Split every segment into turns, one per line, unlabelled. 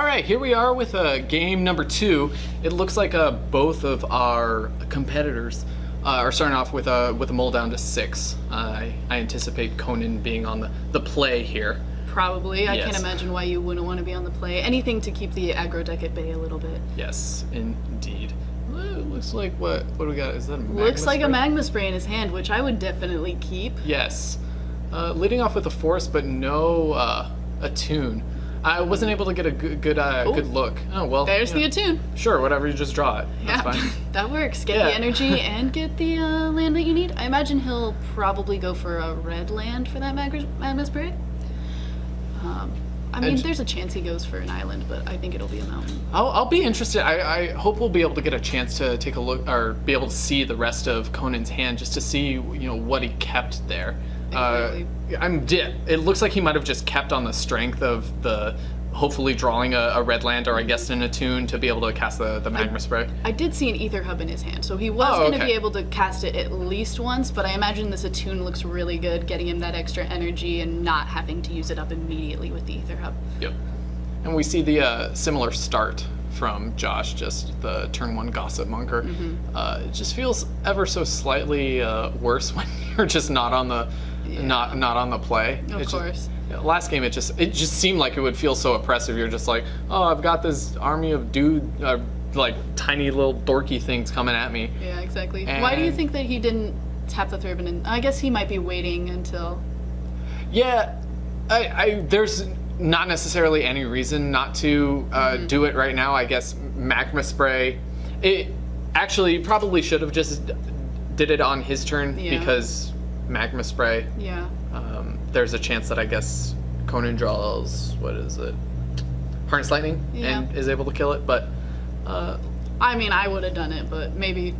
right, here we are with game number 2. It looks like both of our competitors are starting off with a mull down to 6. I anticipate Konan being on the play here.
Probably. I
Yes.
can't imagine why you wouldn't want to be on the play. Anything to keep the aggro deck at bay a little bit.
Yes, indeed. It looks like what do we got? Is that a Magma
Looks like
Spray?
a Magma Spray in his hand, which I would definitely keep.
Yes. Leading off with a Force, but no Attune. I wasn't able to get a good look. Oh, well.
There's the Attune.
Sure, whatever, you just draw it. That's
Yeah,
fine.
that works. Get
Yeah.
the energy and get the land that you need. I imagine he'll probably go for a red land for that Magma Spray. I mean, there's a chance he goes for an island, but I think it'll be a mountain.
I'll be interested. I hope we'll be able to get a chance to take a look, or be able to see the rest of Conan's hand, just to see what he kept there.
Exactly.
It looks like he might have just kept on the strength of the hopefully drawing a red land, or I guess an Attune, to be able to cast the Magma Spray.
I did see an Aether Hub in his hand, so he was going to be able to cast it at least once, but I imagine this Attune looks really good, getting him that extra energy and not having to use it up immediately with the Aether Hub.
Yep. And we see the similar start from Josh, just the turn 1 Gossipmonger. It just feels ever so slightly worse when you're just not on the not on the play.
Of course.
Last game, it just seemed like it would feel so oppressive. You're just like, oh, I've got this army of like tiny little dorky things coming at me.
Yeah, exactly.
And
why do you think that he didn't tap the Thraben? And I guess he might be waiting until.
Yeah, there's not necessarily any reason not to do it right now. I guess Magma Spray. It actually probably should have just did it on his turn, because Magma Spray.
Yeah.
There's a chance that I guess Konan draws, what is it, Harness Lightning, and is able to kill it, but...
I mean, I would have done it, but maybe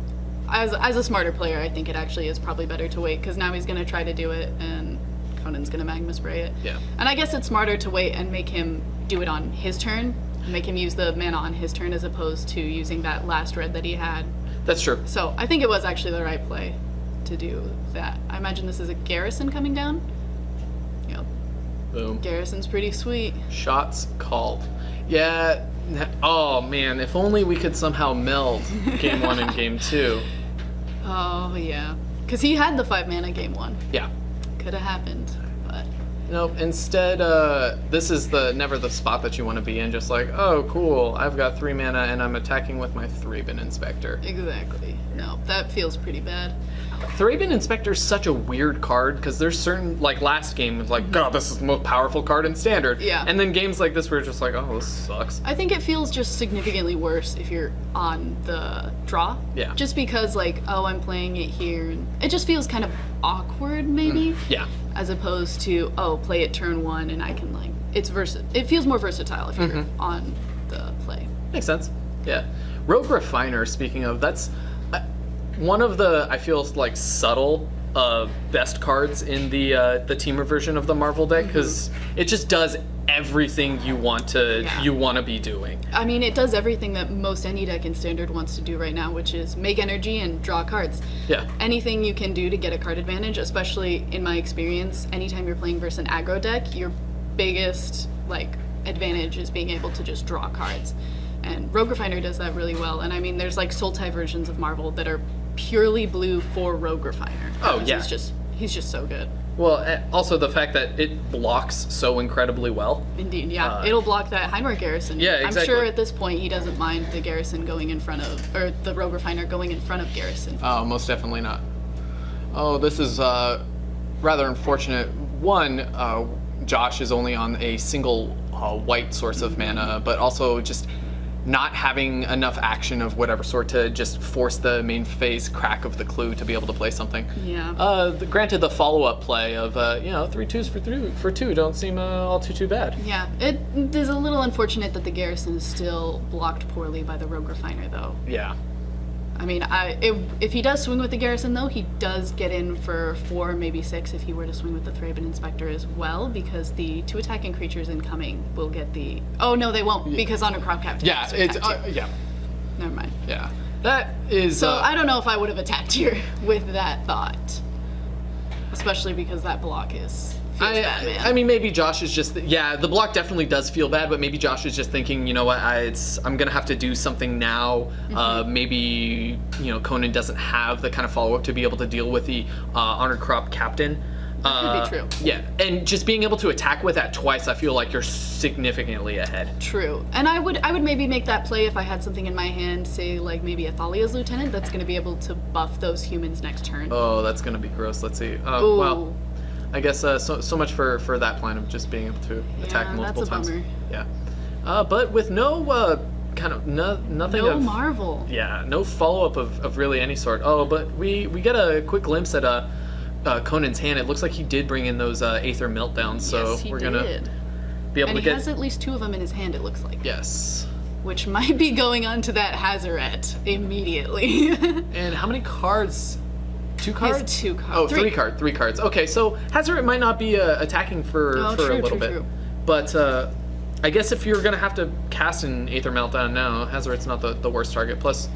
as a smarter player, I think it actually is probably better to wait, because now he's going to try to do it, and Conan's going to Magma Spray it.
Yeah.
And I guess it's smarter to wait and make him do it on his turn, make him use the mana on his turn, as opposed to using that last red that he had.
That's true.
So I think it was actually the right play to do that. I imagine this is a Garrison coming down. Yep.
Boom.
Garrison's pretty sweet.
Shots called. Yeah. Oh man, if only we could somehow meld game 1 and game 2.
Oh yeah, because he had the 5 mana game 1.
Yeah.
Could have happened, but
Nope. Instead, this is never the spot that you want to be in. Just like, oh cool, I've got 3 mana and I'm attacking with my Thraben Inspector.
exactly. No, that feels pretty bad.
Thraben Inspector is such a weird card, because there's certain, like last game, it was like, God, this is the most powerful card in Standard.
Yeah.
And then games like this where you're just like, oh, this sucks.
I think it feels just significantly worse if you're on the draw.
Yeah.
Just because, like, oh, I'm playing it here, and it just feels kind of awkward, maybe.
Yeah.
As opposed to, oh, play it turn 1 and I can, like, it feels more versatile if you're on the play.
Makes sense. Yeah. Rogue Refiner, speaking of, that's one of the, I feel, like, subtle best cards in the Temur version of the Marvel deck, because it just does everything you want to be doing.
I mean, it does everything that most any deck in Standard wants to do right now, which is make energy and draw cards.
Yeah.
Anything you can do to get a card advantage, especially in my experience, anytime you're playing versus an aggro deck, your biggest, like, advantage is being able to just draw cards. And Rogue Refiner does that really well. And I mean, there's like Sultai versions of Marvel that are purely blue for Rogue Refiner.
Oh, yeah.
He's just so good.
Well, also the fact that it blocks so incredibly well.
Indeed, yeah. It'll block that Hanweir Garrison.
Yeah, exactly.
I'm sure at this point he doesn't mind the Garrison going in front of, or the Rogue Refiner going in front of Garrison.
Oh, most definitely not. Oh, this is rather unfortunate. One, Josh is only on a single white source of mana, but also just not having enough action of whatever sort to just force the main phase crack of the clue to be able to play something.
Yeah.
Granted, the follow-up play of 3 twos for 2 don't seem all too bad.
Yeah, it is a little unfortunate that the Garrison is still blocked poorly by the Rogue Refiner, though.
Yeah.
I mean, if he does swing with the Garrison, though, he does get in for 4, maybe 6 if he were to swing with the Thraben Inspector as well, because the 2 attacking creatures incoming will get the... Oh, no, they won't, because on a crop cap.
Yeah, it's... yeah.
Never mind.
Yeah. That is...
So I don't know if I would have attacked here with that thought. Especially because that block feels bad, man.
I mean, maybe Josh is just the block definitely does feel bad, but maybe Josh is just thinking, you know what, I'm gonna have to do something now. Maybe Konan doesn't have the kind of follow up to be able to deal with the Honored Crop Captain.
That could be true.
Yeah, and just being able to attack with that twice, I feel like you're significantly ahead.
True, and I would maybe make that play if I had something in my hand, say like maybe a Thalia's Lieutenant that's going to be able to buff those humans next turn.
Oh, that's going to be gross. Let's see. Well, I guess so much for that plan of just being able to attack multiple times.
That's a bummer.
Yeah, but with no nothing.
No Marvel.
Yeah, no follow up of really any sort. Oh, but we get a quick glimpse at Konan's hand. It looks like he did bring in those Aether Meltdowns, so
yes,
we're gonna be able to get.
And he has at least 2 of them in his hand, it looks like.
Yes.
Which might be going on to that Hazoret immediately.
And how many cards? 2 cards?
He has 2 cards.
Oh, 3 cards. Okay, so Hazoret might not be attacking for a little bit. True. But I guess if you're gonna have to cast an Aether Meltdown now, Hazoret's not the worst target. Plus,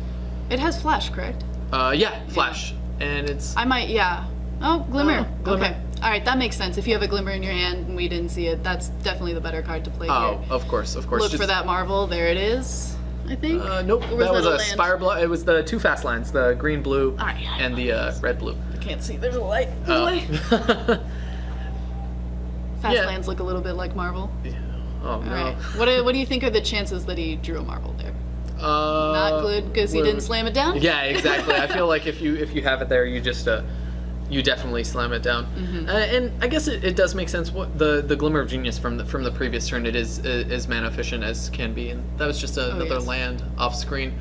it has Flash, correct?
Flash, and it's.
I might, yeah. Oh, Glimmer.
Glimmer.
Okay. All right, that makes sense. If you have a Glimmer in your hand and we didn't see it, that's definitely the better card to play here.
Oh, of course.
Look for that Marvel. There it is, I think.
Nope. That was a Spirebluff. It was the 2 fast lands, the green, blue, and the red, blue.
I can't see. There's a light. Fast lands look a little bit like Marvel.
Yeah. Oh, no.
All right. What do you think are the chances that he drew a Marvel there? Not good because he didn't slam it down?
Yeah, exactly. I feel like if you have it there, you just you definitely slam it down. And I guess it does make sense. What the Glimmer of Genius from the previous turn, it is as mana efficient as can be, and that was just another land off screen.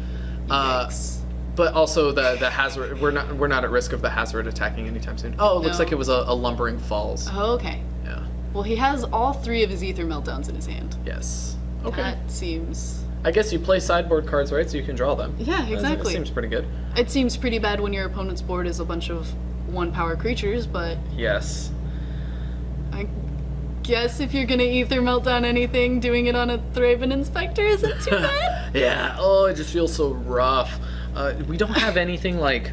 But also the Hazoret, we're not at risk of the Hazoret attacking anytime soon. Oh, it looks like it was a Lumbering Falls.
Oh, okay.
Yeah.
Well, he has all 3 of his Aether Meltdowns in his hand.
Yes. Okay.
That seems.
I guess you play sideboard cards, right? So you can draw them.
Yeah, exactly.
It seems pretty good.
It seems pretty bad when your opponent's board is a bunch of 1-power creatures, but
yes.
I guess if you're gonna Aether Meltdown anything, doing it on a Thraben Inspector isn't too bad.
Yeah. Oh, it just feels so rough. We don't have anything like.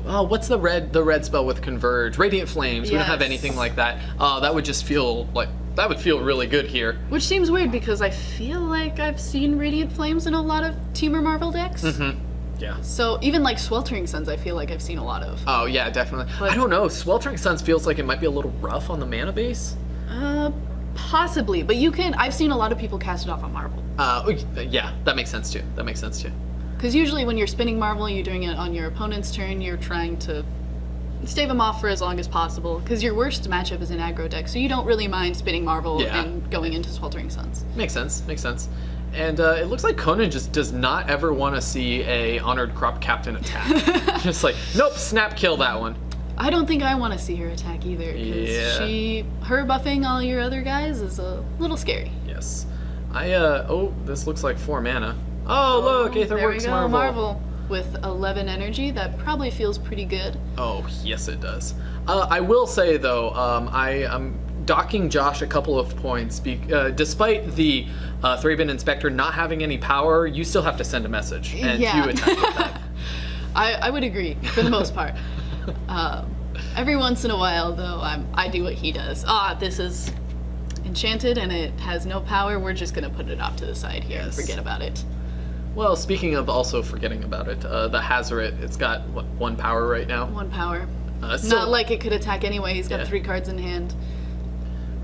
What's the red spell with Converge? Radiant Flames. We don't have anything like that. That would just feel like. That would feel really good here.
Which seems weird because I feel like I've seen Radiant Flames in a lot of Temur Marvel decks.
Yeah.
So even like Sweltering Suns, I feel like I've seen a lot of.
Oh yeah, definitely.
But,
I don't know. Sweltering Suns feels like it might be a little rough on the mana base.
Possibly, but I've seen a lot of people cast it off on Marvel.
Yeah, that makes sense too.
Because usually when you're spinning Marvel, you're doing it on your opponent's turn. You're trying to stave them off for as long as possible. Because your worst matchup is an aggro deck, so you don't really mind spinning Marvel and going into Sweltering Suns.
Makes sense. And it looks like Konan just does not ever want to see a Honored Crop Captain attack. Just like, nope, snap kill that one.
I don't think I want to see her attack either, because her buffing all your other guys is a little scary.
Yes. This looks like 4 mana. Oh, look, Aetherworks
Marvel. With 11 energy, that probably feels pretty good.
Oh, yes it does. I will say, though, I am docking Josh a couple of points. Despite the Thraben Inspector not having any power, you still have to send a message, and you attack with that.
I would agree, for the most part. Every once in a while, though, I do what he does. This is enchanted and it has no power. We're just going to put it off to the side here and forget about it.
Well, speaking of also forgetting about it, the Hazoret, it's got, 1 power right now?
1 power. Not like it could attack anyway. He's got 3 cards in hand.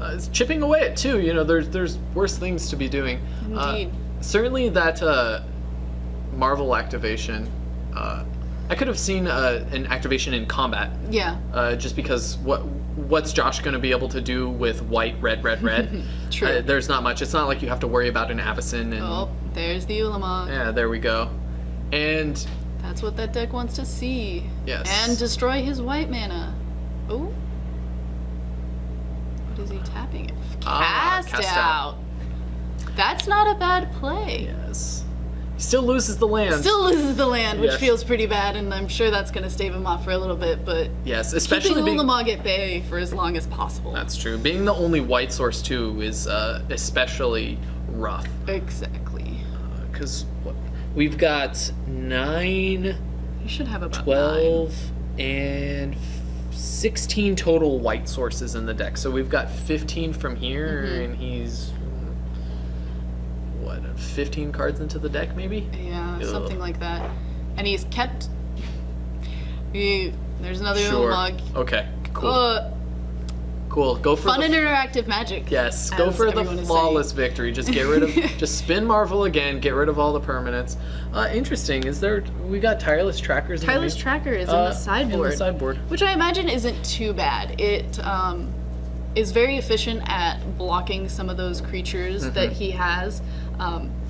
It's chipping away at 2. There's worse things to be doing.
Indeed.
Certainly that Marvel activation, I could have seen an activation in combat.
Yeah.
Just because what's Josh going to be able to do with white, red?
True.
There's not much. It's not like you have to worry about an Avacyn. And,
there's the Ulamog.
Yeah, there we go. And
that's what that deck wants to see.
Yes.
And destroy his white mana. Oh. What is he tapping it? Cast out. That's not a bad play.
Yes. He still loses the land.
Which feels pretty bad, and I'm sure that's going to stave him off for a little bit, but
yes, especially
keeping Ulamog at bay for as long as possible.
That's true. Being the only white source, too, is especially rough.
Exactly.
Because we've got 9...
You should have about
12 9. And 16 total white sources in the deck. So we've got 15 from here, and he's, what, 15 cards into the deck, maybe?
Yeah, something like that. And he's kept... There's another
Sure.
Ulamog.
Okay, cool. Cool. Go for
Fun
the
and interactive magic.
Yes, go
as
for the
everyone is
flawless
saying.
victory. Just get rid of, just spin Marvel again. Get rid of all the permanents. Interesting. We got Tireless Trackers.
Tireless Tracker is in the sideboard.
In the sideboard.
Which I imagine isn't too bad. It is very efficient at blocking some of those creatures that he has.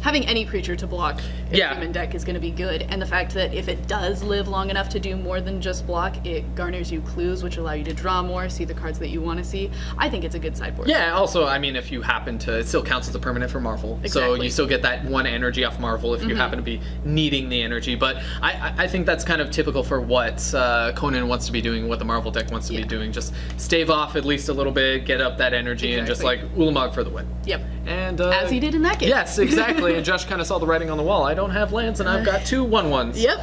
Having any creature to block a human deck is going to be good, and the fact that if it does live long enough to do more than just block, it garners you clues, which allow you to draw more, see the cards that you want to see. I think it's a good sideboard.
Yeah, also, I mean, if you happen to, it still counts as a permanent for Marvel. So
Exactly.
you still get that one energy off Marvel if you happen to be needing the energy. But I think that's kind of typical for what Konan wants to be doing, what the Marvel deck wants to be doing. Just stave off at least a little bit, get up that energy, and just like Ulamog for the win.
Yep.
And
As he did in that game.
Yes, exactly. And Josh kind of saw the writing on the wall. I don't have lands, and I've got 2 1/1s.
Yep.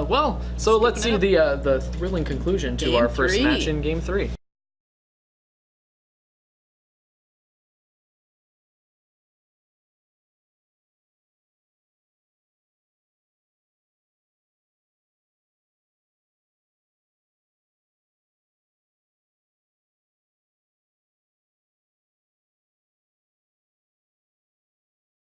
Well, so let's see
it
the thrilling conclusion to
Game
our first
3.
match in Game 3.